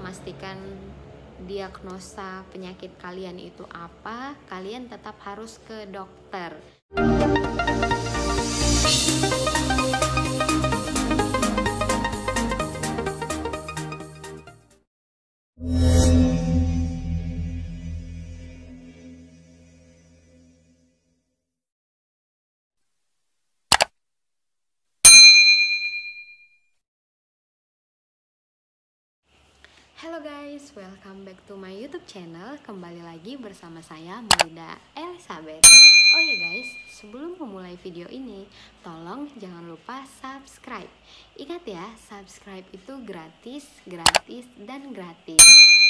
memastikan diagnosa penyakit kalian itu apa, kalian tetap harus ke dokter. Halo guys, welcome back to my YouTube channel. Kembali lagi bersama saya Maida Elizabeth. Oh ya guys, sebelum memulai video ini, tolong jangan lupa subscribe. Ingat ya, subscribe itu gratis, dan gratis.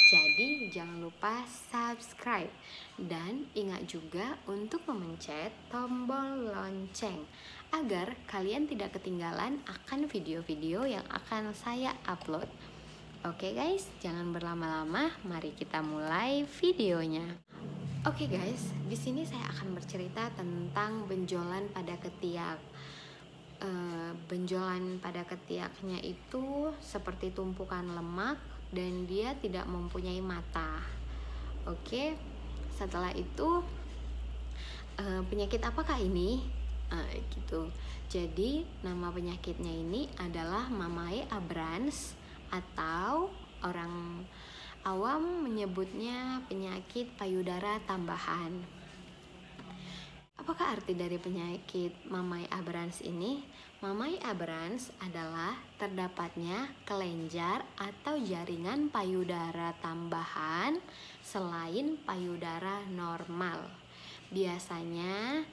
Jadi jangan lupa subscribe. Dan ingat juga untuk memencet tombol lonceng agar kalian tidak ketinggalan akan video-video yang akan saya upload. Oke guys, jangan berlama-lama, mari kita mulai videonya. Oke guys, di sini saya akan bercerita tentang benjolan pada ketiak. Benjolan pada ketiaknya itu seperti tumpukan lemak dan dia tidak mempunyai mata. Oke, setelah itu penyakit apakah ini? Gitu. Jadi nama penyakitnya ini adalah Mamae abrans, atau orang awam menyebutnya penyakit payudara tambahan. Apakah arti dari penyakit Mamae abrans ini? Mamae abrans adalah terdapatnya kelenjar atau jaringan payudara tambahan selain payudara normal. Biasanya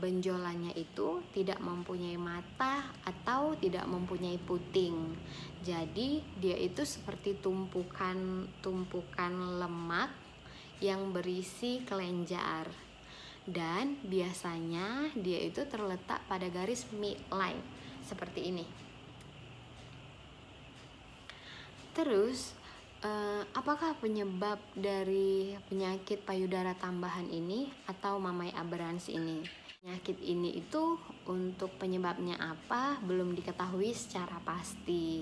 benjolannya itu tidak mempunyai mata atau tidak mempunyai puting. Jadi dia itu seperti tumpukan lemak yang berisi kelenjar. Dan biasanya dia itu terletak pada garis midline seperti ini. Terus apakah penyebab dari penyakit payudara tambahan ini atau Mamae abrans ini? Penyakit ini itu untuk penyebabnya apa belum diketahui secara pasti.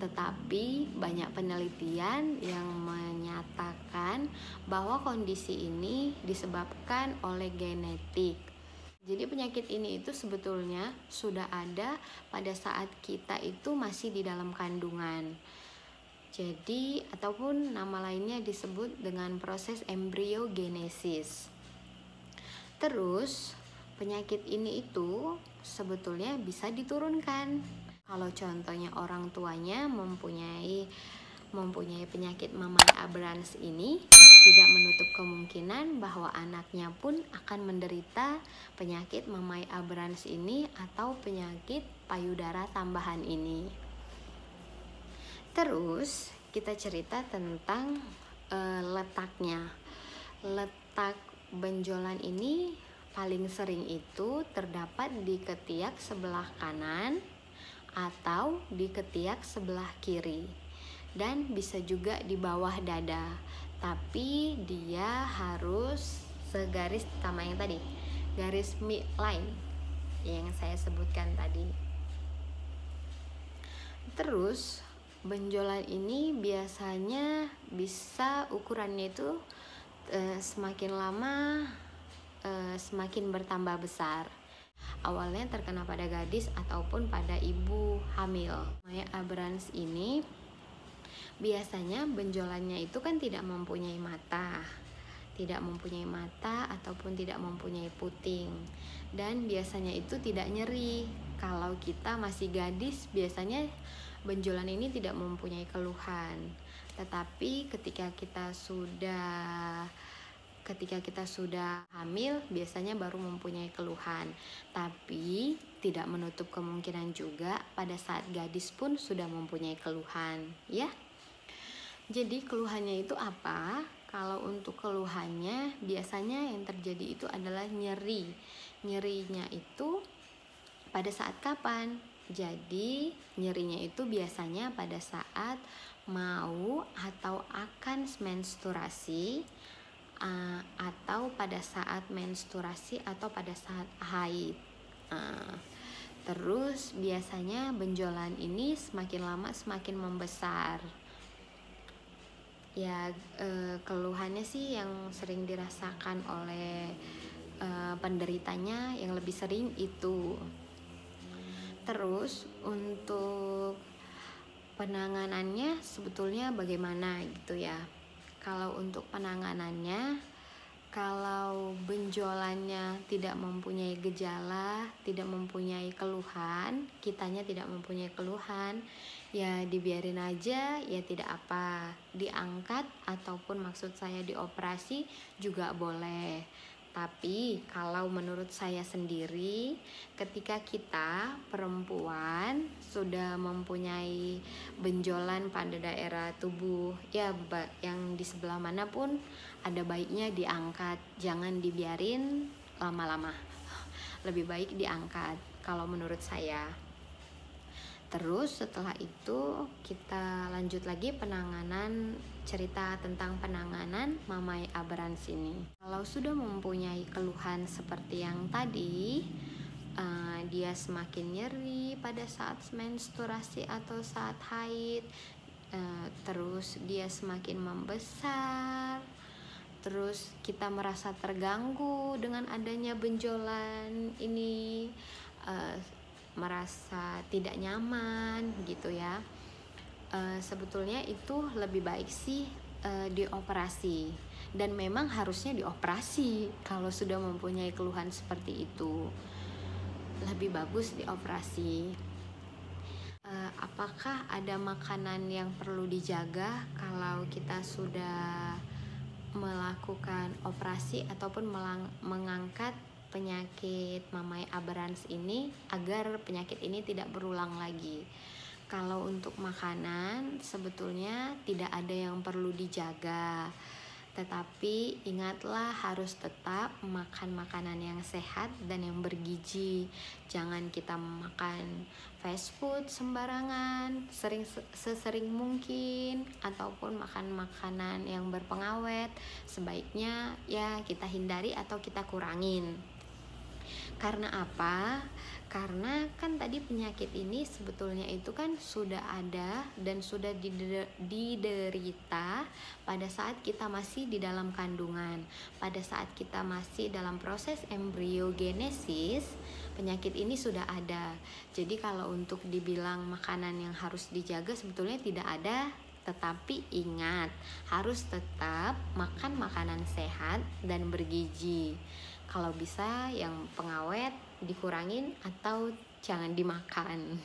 Tetapi banyak penelitian yang menyatakan bahwa kondisi ini disebabkan oleh genetik. Jadi penyakit ini itu sebetulnya sudah ada pada saat kita itu masih di dalam kandungan. Jadi, ataupun nama lainnya disebut dengan proses embriogenesis. Terus, penyakit ini itu sebetulnya bisa diturunkan. Kalau contohnya orang tuanya mempunyai penyakit Mamae abrans ini, tidak menutup kemungkinan bahwa anaknya pun akan menderita penyakit Mamae abrans ini atau penyakit payudara tambahan ini. Terus kita cerita tentang letaknya. Letak benjolan ini paling sering itu terdapat di ketiak sebelah kanan atau di ketiak sebelah kiri, dan bisa juga di bawah dada. Tapi dia harus segaris sama yang tadi, garis midline yang saya sebutkan tadi. Terus benjolan ini biasanya bisa ukurannya itu semakin lama semakin bertambah besar. Awalnya terkena pada gadis ataupun pada ibu hamil. Mamae abrans ini biasanya benjolannya itu kan tidak mempunyai mata ataupun tidak mempunyai puting, dan biasanya itu tidak nyeri. Kalau kita masih gadis, biasanya benjolan ini tidak mempunyai keluhan. Tetapi ketika kita sudah hamil, biasanya baru mempunyai keluhan. Tapi tidak menutup kemungkinan juga pada saat gadis pun sudah mempunyai keluhan, ya. Jadi keluhannya itu apa? Kalau untuk keluhannya biasanya yang terjadi itu adalah nyeri. Nyerinya itu pada saat kapan? Jadi nyerinya itu biasanya pada saat mau atau akan menstruasi, atau pada saat menstruasi atau pada saat haid. Terus biasanya benjolan ini semakin lama semakin membesar. Ya, keluhannya sih yang sering dirasakan oleh penderitanya yang lebih sering itu. Terus untuk penanganannya sebetulnya bagaimana gitu ya. Kalau untuk penanganannya, kalau benjolannya tidak mempunyai gejala, tidak mempunyai keluhan, kitanya tidak mempunyai keluhan, ya dibiarin aja, ya tidak apa. Diangkat ataupun maksud saya dioperasi juga boleh. Tapi kalau menurut saya sendiri, ketika kita perempuan sudah mempunyai benjolan pada daerah tubuh ya yang di sebelah manapun, ada baiknya diangkat, jangan dibiarin lama-lama. Lebih baik diangkat kalau menurut saya. Terus setelah itu kita lanjut lagi penanganan, cerita tentang penanganan mamai aberans ini. Kalau sudah mempunyai keluhan seperti yang tadi, dia semakin nyeri pada saat menstruasi atau saat haid, terus dia semakin membesar, terus kita merasa terganggu dengan adanya benjolan ini, merasa tidak nyaman gitu ya, sebetulnya itu lebih baik sih dioperasi, dan memang harusnya dioperasi. Kalau sudah mempunyai keluhan seperti itu, lebih bagus dioperasi. Apakah ada makanan yang perlu dijaga kalau kita sudah melakukan operasi ataupun mengangkat penyakit mamai aberans ini agar penyakit ini tidak berulang lagi? Kalau untuk makanan sebetulnya tidak ada yang perlu dijaga, tetapi ingatlah harus tetap makan makanan yang sehat dan yang bergizi. Jangan kita makan fast food sembarangan, sesering mungkin, ataupun makan makanan yang berpengawet. Sebaiknya ya kita hindari atau kita kurangin. Karena apa? Karena kan tadi penyakit ini sebetulnya itu kan sudah ada dan sudah diderita pada saat kita masih di dalam kandungan. Pada saat kita masih dalam proses embriogenesis, penyakit ini sudah ada. Jadi kalau untuk dibilang makanan yang harus dijaga sebetulnya tidak ada. Tetapi ingat, harus tetap makan makanan sehat dan bergizi. Kalau bisa yang pengawet dikurangin atau jangan dimakan.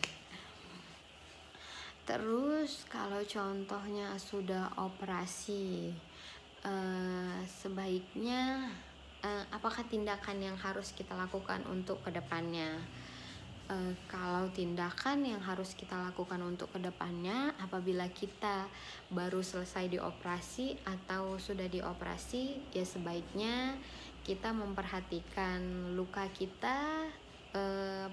Terus kalau contohnya sudah operasi, sebaiknya apakah tindakan yang harus kita lakukan untuk kedepannya? Kalau tindakan yang harus kita lakukan untuk kedepannya, apabila kita baru selesai dioperasi atau sudah dioperasi, ya sebaiknya kita memperhatikan luka kita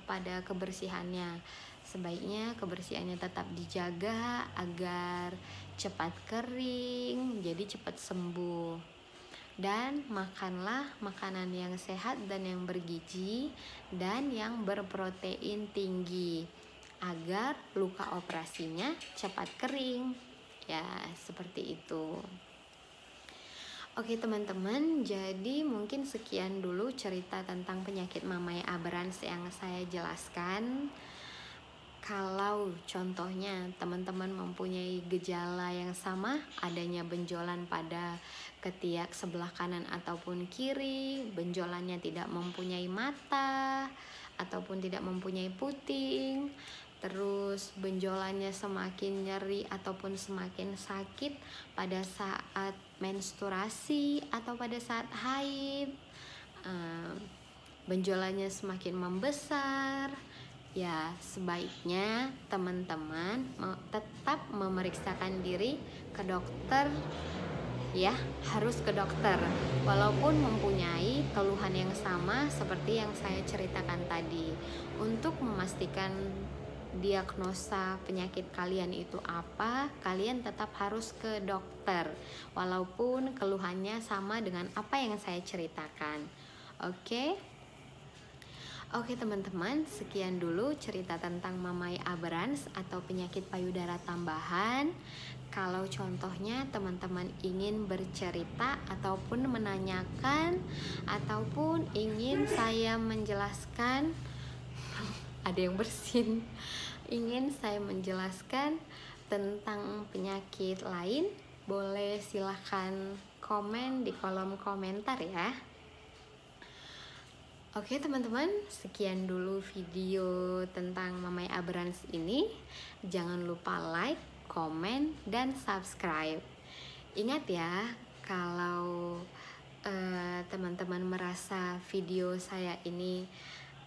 pada kebersihannya. Sebaiknya kebersihannya tetap dijaga agar cepat kering, jadi cepat sembuh. Dan makanlah makanan yang sehat dan yang bergizi dan yang berprotein tinggi agar luka operasinya cepat kering. Ya, seperti itu. Oke teman-teman, jadi mungkin sekian dulu cerita tentang penyakit mamai aberans yang saya jelaskan. Kalau contohnya teman-teman mempunyai gejala yang sama, adanya benjolan pada ketiak sebelah kanan ataupun kiri, benjolannya tidak mempunyai mata ataupun tidak mempunyai puting, terus benjolannya semakin nyeri ataupun semakin sakit pada saat menstruasi atau pada saat haid, benjolannya semakin membesar, ya sebaiknya teman-teman tetap memeriksakan diri ke dokter ya, harus ke dokter walaupun mempunyai keluhan yang sama seperti yang saya ceritakan tadi. Untuk memastikan diagnosa penyakit kalian itu apa, kalian tetap harus ke dokter walaupun keluhannya sama dengan apa yang saya ceritakan. Oke? Oke teman-teman, sekian dulu cerita tentang Mamai Aberrans atau penyakit payudara tambahan. Kalau contohnya teman-teman ingin bercerita ataupun menanyakan ataupun ingin saya menjelaskan, ada yang bersin, ingin saya menjelaskan tentang penyakit lain, boleh silahkan komen di kolom komentar ya. Oke teman-teman, sekian dulu video tentang Mamai Aberrans ini. Jangan lupa like, komen, dan subscribe. Ingat ya, kalau teman-teman merasa video saya ini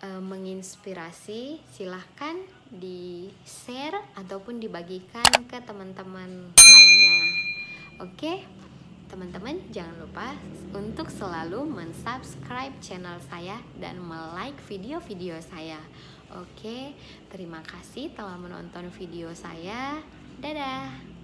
menginspirasi, silahkan di-share ataupun dibagikan ke teman-teman lainnya. Oke? Teman-teman jangan lupa untuk selalu mensubscribe channel saya dan like video-video saya. Oke, terima kasih telah menonton video saya. Dadah.